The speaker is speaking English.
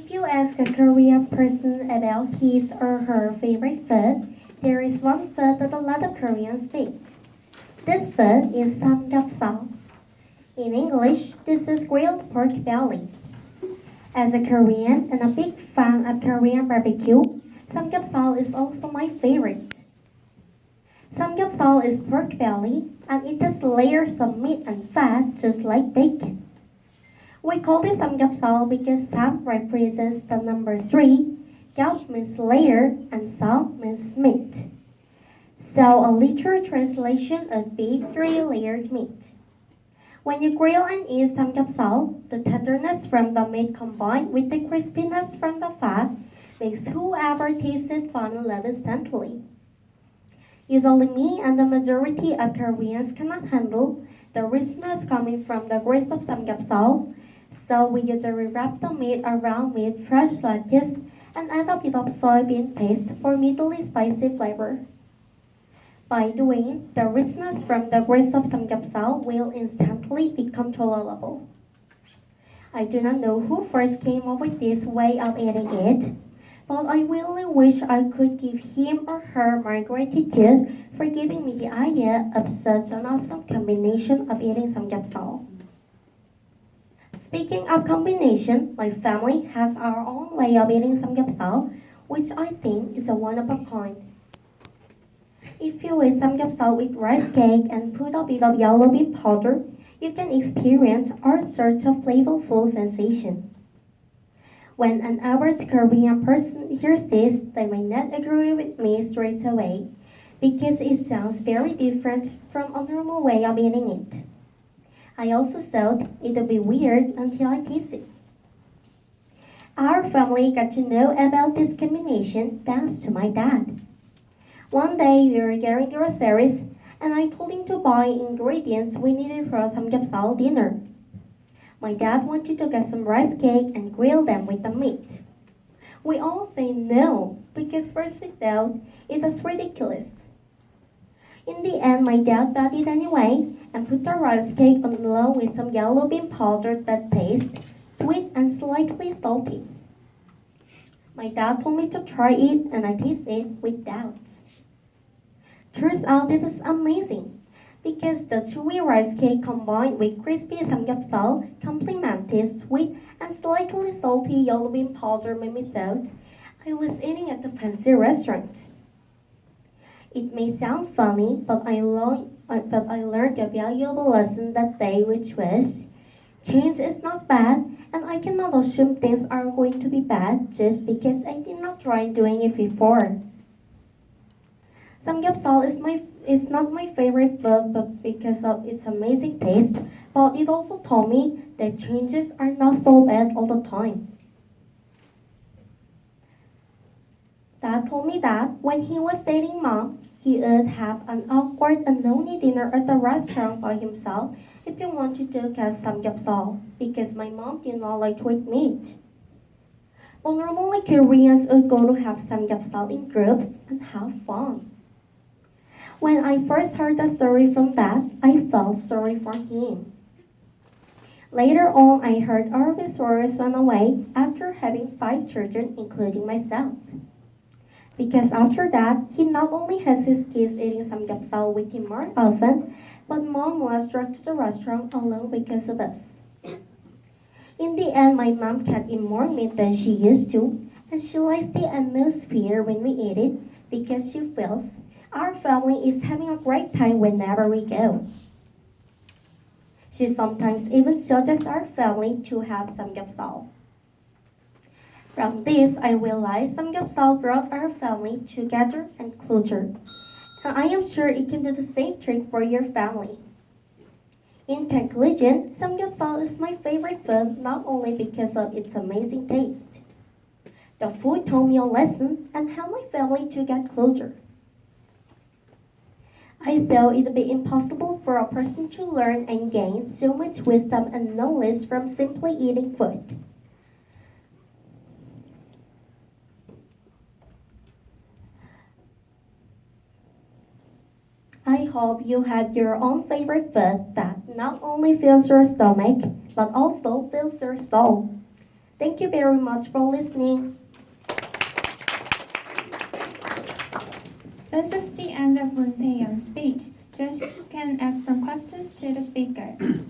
If you ask a Korean person about his or her favorite food, there is one food that a lot of Koreans speak. This food is samgyeopsal. In English, this is grilled pork belly. As a Korean and a big fan of Korean barbecue, samgyeopsal is also my favorite. Samgyeopsal is pork belly and it has layers of meat and fat just like bacon. We call it samgyeopsal because sam represents the number 3, gyeop means layer, and sal means meat. So a literal translation would be 3-layered meat. When you grill and eat samgyeopsal, the tenderness from the meat combined with the crispiness from the fat makes whoever tastes it fall in love instantly. Usually me and the majority of Koreans cannot handle the richness coming from the grease of samgyeopsal, so we usually wrap the meat around with fresh lettuce and add a bit of soybean paste for mildly spicy flavor. By doing, the richness from the grease of samgyeopsal will instantly become tolerable. I do not know who first came up with this way of eating it, but I really wish I could give him or her my gratitude for giving me the idea of such an awesome combination of eating samgyeopsal. Speaking of combination, my family has our own way of eating samgyeopsal, which I think is a one of a kind. If you eat samgyeopsal with rice cake and put a bit of yellow bean powder, you can experience all sorts of flavorful sensation. When an average Korean person hears this, they may not agree with me straight away, because it sounds very different from a normal way of eating it. I also thought it would be weird until I tasted it. Our family got to know about this combination thanks to my dad. One day we were getting groceries and I told him to buy ingredients we needed for a samgyeopsal dinner. My dad wanted to get some rice cake and grill them with the meat. We all say no because first we thought it was ridiculous. In the end, my dad bought it anyway and put the rice cake on along with some yellow bean powder that tastes sweet and slightly salty. My dad told me to try it and I tasted it with doubts. Turns out it is amazing because the chewy rice cake combined with crispy samgyeopsal complemented sweet and slightly salty yellow bean powder made me thought I was eating at a fancy restaurant. It may sound funny, but I learned a valuable lesson that day, which was, change is not bad, and I cannot assume things are going to be bad just because I did not try doing it before. Samgyeopsal is not my favorite food, but because of its amazing taste, but it also taught me that changes are not so bad all the time. Dad told me that when he was dating Mom, he would have an awkward and lonely dinner at the restaurant by himself if he wanted to get samgyeopsal because my mom did not like to eat meat. But normally Koreans would go to have samgyeopsal in groups and have fun. When I first heard the story from Dad, I felt sorry for him. Later on, I heard all of his worries went away after having 5 children, including myself. Because after that, he not only has his kids eating samgyeopsal with him more often, but Mom was dragged to the restaurant alone because of us. In the end, my mom can eat more meat than she used to, and she likes the atmosphere when we eat it because she feels our family is having a great time whenever we go. She sometimes even suggests our family to have samgyeopsal. From this, I realized samgyeopsal brought our family together and closer, and I am sure it can do the same trick for your family. In conclusion, samgyeopsal is my favorite food not only because of its amazing taste. The food taught me a lesson and helped my family to get closer. I thought it would be impossible for a person to learn and gain so much wisdom and knowledge from simply eating food. I hope you have your own favorite food that not only fills your stomach, but also fills your soul. Thank you very much for listening. This is the end of Moon Tae-young's speech. Just can ask some questions to the speaker.